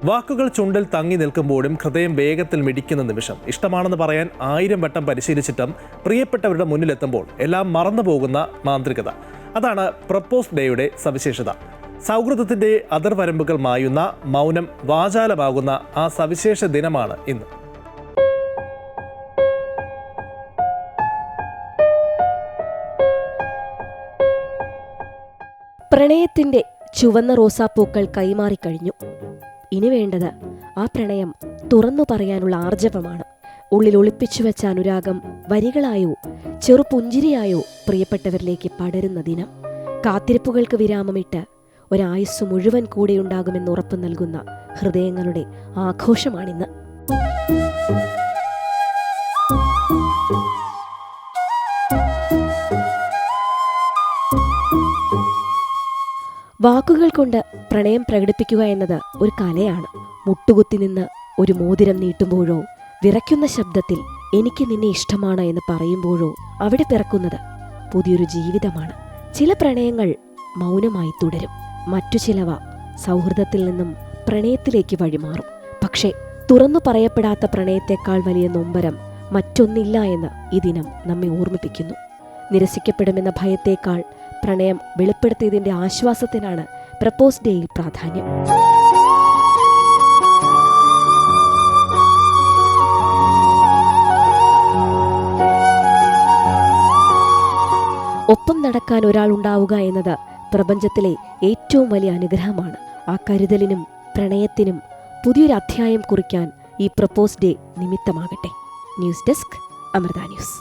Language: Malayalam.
വാക്കുകൾ ചുണ്ടിൽ തങ്ങി നിൽക്കുമ്പോഴും ഹൃദയം വേഗത്തിൽ മിടിക്കുന്ന നിമിഷം. ഇഷ്ടമാണെന്ന് പറയാൻ 1000 വട്ടം പരിശീലിച്ചിട്ടും പ്രിയപ്പെട്ടവരുടെ മുന്നിലെത്തുമ്പോൾ എല്ലാം മറന്നുപോകുന്ന മാന്ത്രികത. അതാണ് പ്രപ്പോസ് ഡേയുടെ സവിശേഷത. സൗഹൃദത്തിന്റെ അതിർവരമ്പുകൾ മായുന്ന, മൗനം വാചാലമാകുന്ന ആ സവിശേഷ ദിനമാണ് ഇന്ന്. പ്രണയത്തിന്റെ ചുവന്ന റോസാപ്പൂക്കൾ കൈമാറിക്കഴിഞ്ഞു. ഇനി വേണ്ടത് ആ പ്രണയം തുറന്നു പറയാനുള്ള ആർജവമാണ്. ഉള്ളിൽ ഒളിപ്പിച്ചു വെച്ച അനുരാഗം വരികളായോ ചെറുപുഞ്ചിരിയായോ പ്രിയപ്പെട്ടവരിലേക്ക് പടരുന്ന ദിനം. കാത്തിരിപ്പുകൾക്ക് വിരാമമിട്ട് ഒരായുസ്സു മുഴുവൻ കൂടെയുണ്ടാകുമെന്ന് ഉറപ്പു നൽകുന്ന ഹൃദയങ്ങളുടെ ആഘോഷമാണിന്ന്. വാക്കുകൾ കൊണ്ട് പ്രണയം പ്രകടിപ്പിക്കുക എന്നത് ഒരു കലയാണ്. മുട്ടുകുത്തി നിന്ന് ഒരു മോതിരം നീട്ടുമ്പോഴോ വിറയ്ക്കുന്ന ശബ്ദത്തിൽ എനിക്ക് നിന്നെ ഇഷ്ടമാണ് എന്ന് പറയുമ്പോഴോ അവിടെ പിറക്കുന്നത് പുതിയൊരു ജീവിതമാണ്. ചില പ്രണയങ്ങൾ മൗനമായി തുടരും, മറ്റു ചിലവ സൗഹൃദത്തിൽ നിന്നും പ്രണയത്തിലേക്ക് വഴിമാറും. പക്ഷേ തുറന്നു പറയപ്പെടാത്ത പ്രണയത്തെക്കാൾ വലിയ നൊമ്പരം മറ്റൊന്നില്ല എന്ന് ഈ ദിനം നമ്മെ ഓർമ്മിപ്പിക്കുന്നു. നിരസിക്കപ്പെടുമെന്ന ഭയത്തേക്കാൾ പ്രണയം വെളിപ്പെടുത്തിയതിന്റെ ആശ്വാസത്തിനാണ് പ്രപ്പോസ് ഡേയിൽ പ്രാധാന്യം. ഒപ്പം നടക്കാൻ ഒരാൾ ഉണ്ടാവുക എന്നത് പ്രപഞ്ചത്തിലെ ഏറ്റവും വലിയ അനുഗ്രഹമാണ്. ആ കരുതലിനും പ്രണയത്തിനും പുതിയൊരു അധ്യായം കുറിക്കാൻ ഈ പ്രപ്പോസ് ഡേ നിമിത്തമാകട്ടെ. News desk, Amrita news.